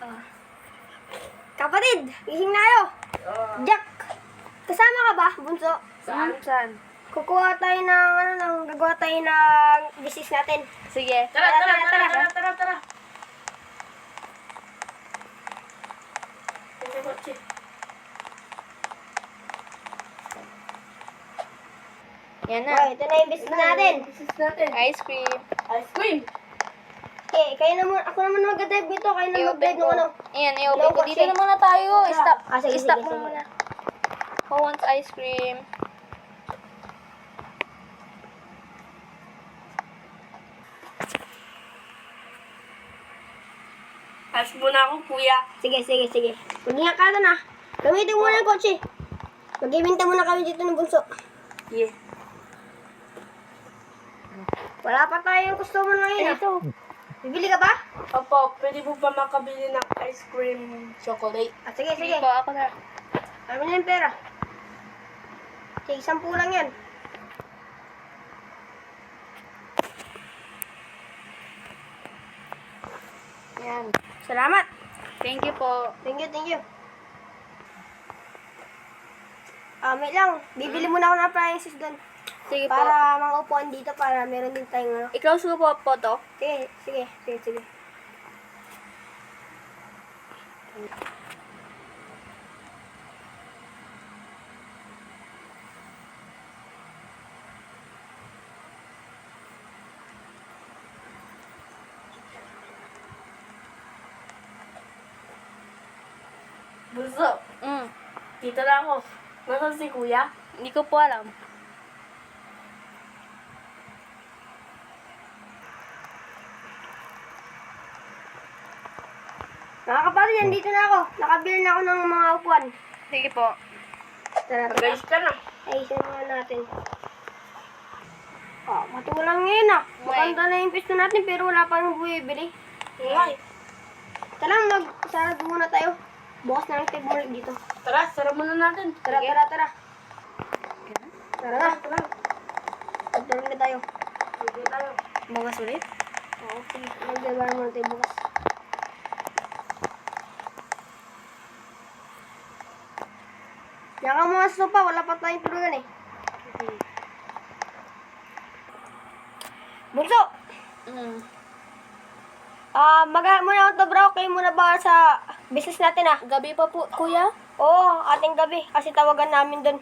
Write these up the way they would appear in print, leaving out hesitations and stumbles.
Ah. Kapatid, gising na kayo. Jack, kasama ka ba, bunso? Saan? Saan? Kukuha tayo gagawa tayo ng business natin. Sige. Tara. Yan na. Okay, ito na yung business natin. Ice cream. Ice cream. Okay, kayo naman, ako naman mag-drive dito. Kayo naman mag-drive ng ano. Ayan, i-open ko. Yung Dito kotse. na muna tayo. Stop. Sige, Stop sige. muna. Who wants ice cream? Pass muna ako, kuya. Sige. Mag-ingat ka na. Gamitin mo na yung kotse. Mag-ibinta muna kami dito ng bunso. Yeah. Wala pa tayong customer ngayon. Ito. Bibili ka ba? Opo, pwede po ba makabili ng ice cream chocolate? Sige. Sige po, ako na. Ano na yung pera? Sige, 10 lang yan. Yan. Salamat. Thank you po. Thank you. May lang. Bibili muna ako ng appliances doon. Sige po. Para mga upuan dito, para meron din tayong ano. I-close ko po to. Sige. Bunso, dito na ako. Nasaan si kuya? Hindi ko po alam. Mga kapatid, andito na ako. Nakabili na ako ng mga upuan. Sige po. Tara. Guys ka na. Ayusin muna natin. Matulang ngayon ah. Maganda na yung pisto natin pero wala pa nang bumibili. Okay. Tara, magsarado muna tayo. Bukas na lang tayo bumalik dito. Tara, sara muna natin. Tara. Tara na. Magdawin na tayo. Sige tayo. Bukas ulit? Oo, sige. Magdawin muna tayo bukas. Yan ka muna sa sopa. Wala pa tayong tulugan eh. Bunso! Maga muna ako to bro. Kayo muna ba sa business natin ah? Gabi pa po, kuya? Oo, ating gabi. Kasi tawagan namin doon.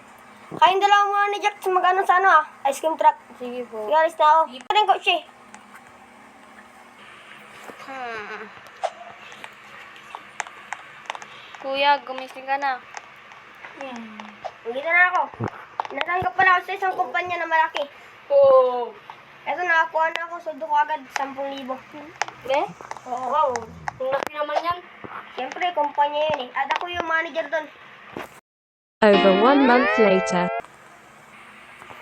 Kayong dalawa muna ni Jack mag-ano sa ano ah. Ice cream truck. Sige po. Sige, alis na ako. Ito rin kotse. Kuya, gumising ka na. Hindi na ako. Natanggap pala ako sa isang kumpanya na malaki. Oh. Eto, nakakuha na ako. Sundo ko agad 10,000. Eh? Oo. Wow. Ang laki naman yan. Siyempre, kumpanya yun eh. At ako yung manager doon. Over 1 month later.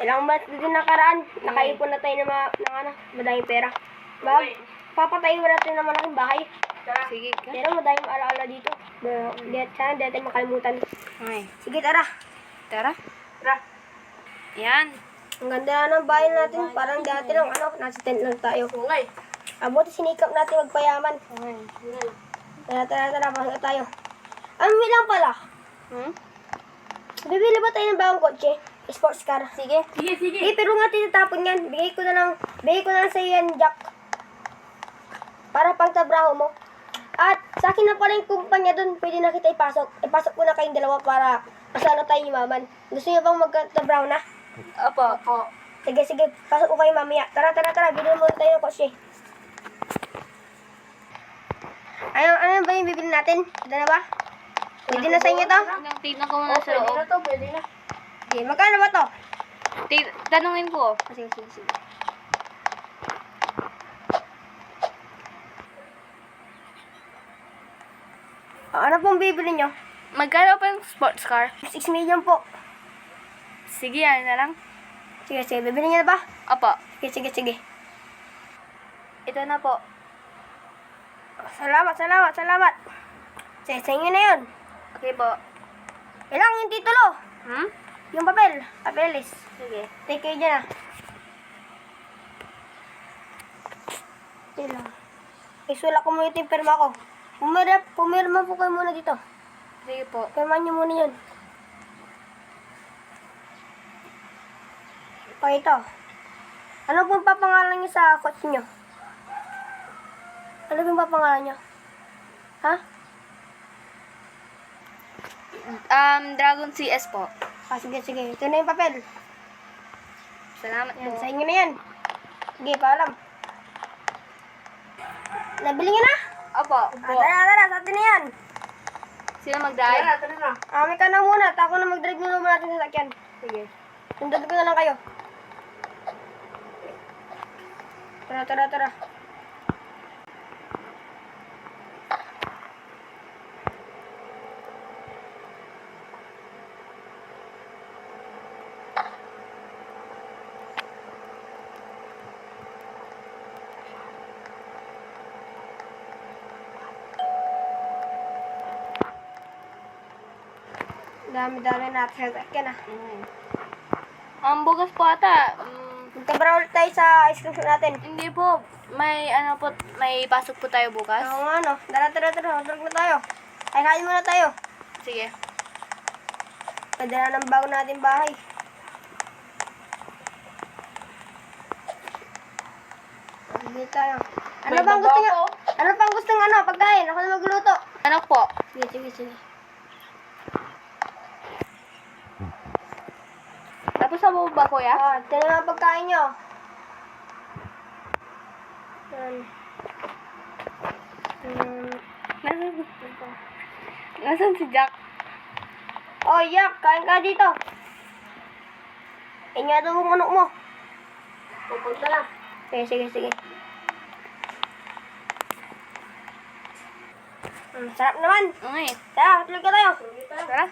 Ilang months din nakaraan. Nakaipon na tayo ng madaming pera. Papatayin mo natin ng malaking bahay. Tara. Sige ka. Pero madaming alaala dito. Sana di natin makalimutan. Okay. Sige, tara. Tara. Tara. Yan. Ang ganda na ng bahay natin. Parang dati lang, nasa tent lang tayo. Okay. Abuti sinikap natin magpayaman. Okay. Tara, pasok tayo. Ano lang pala? Bibili ba tayo ng bagong kotse? Sports car. Sige. Sige. Pero nga tinatapon yan. Bigay ko na lang sa iyo yan, Jack. Para pang trabaho mo. At sa akin na pala yung kumpanya doon, pwede na kita ipasok. Ipasok ko na kayong dalawa para masano tayo yumaman. Gusto niyo bang magtrabaho na? Opo. Sige. Pasok ko kayo mamaya. Tara. Bili muna tayo ng kotse. Ano ba yung bibili natin? Ito na ba? Pwede na sa inyo to? Tignan ko muna sa loob. Pwede na. Okay, magkano ba to? Tanungin ko. Sige. Ano pong bibili nyo? Magkano pa yung sports car? 6 million po. Sige, yan na lang. Sige. Bibili nyo na ba? Opo. Sige. Ito na po. Salamat. Sa inyo na yun. Okay po. Ilang yung titulo? Yung papel. Papeles. Sige. Take kayo dyan ah. Ilang. Isulat ko muna ito yung perma ko. Pumirma po kayo muna dito. Sige po. Pirmahan niyo muna yun. O ito. Ano pong papangalan niyo sa coach niyo? Ano pong papangalan niyo? Ha? Dragon CS po. Sige. Ito na yung papel. Salamat Yan, po. sa inyo na yan. Sige, paalam. Nabili niyo na? Opo. Tara, sa atin na yan. Sino mag-drive? Tara na. Kami ka na muna, at ako na mag-drive nyo naman natin sa sakyan. Sige. Sundod ko na lang kayo. Tara. Dami natin sa sakyan ah. Ang bugas po ata. Magtabara ulit tayo sa ice cream shop natin. Hindi po. May pasok po tayo bukas. Oo nga no. Tara. Matulog na tayo. Ay, kain muna tayo. Sige. Padala ng bago natin bahay. Sige tayo. Ano May bang gusto baba nyo? ako. Ano pang gusto ng pagkain? Ako na magluto. Ano po? Sige. Tapos sa ba kuya? Ito na mga pagkain nyo. Yan. Nasaan si Jack? Oh, Yak, kain ka dito. Inyo ito mong manok mo. Pupunta na. Sige. Sarap naman. Okay. Tara, matulog ka tayo. Tara.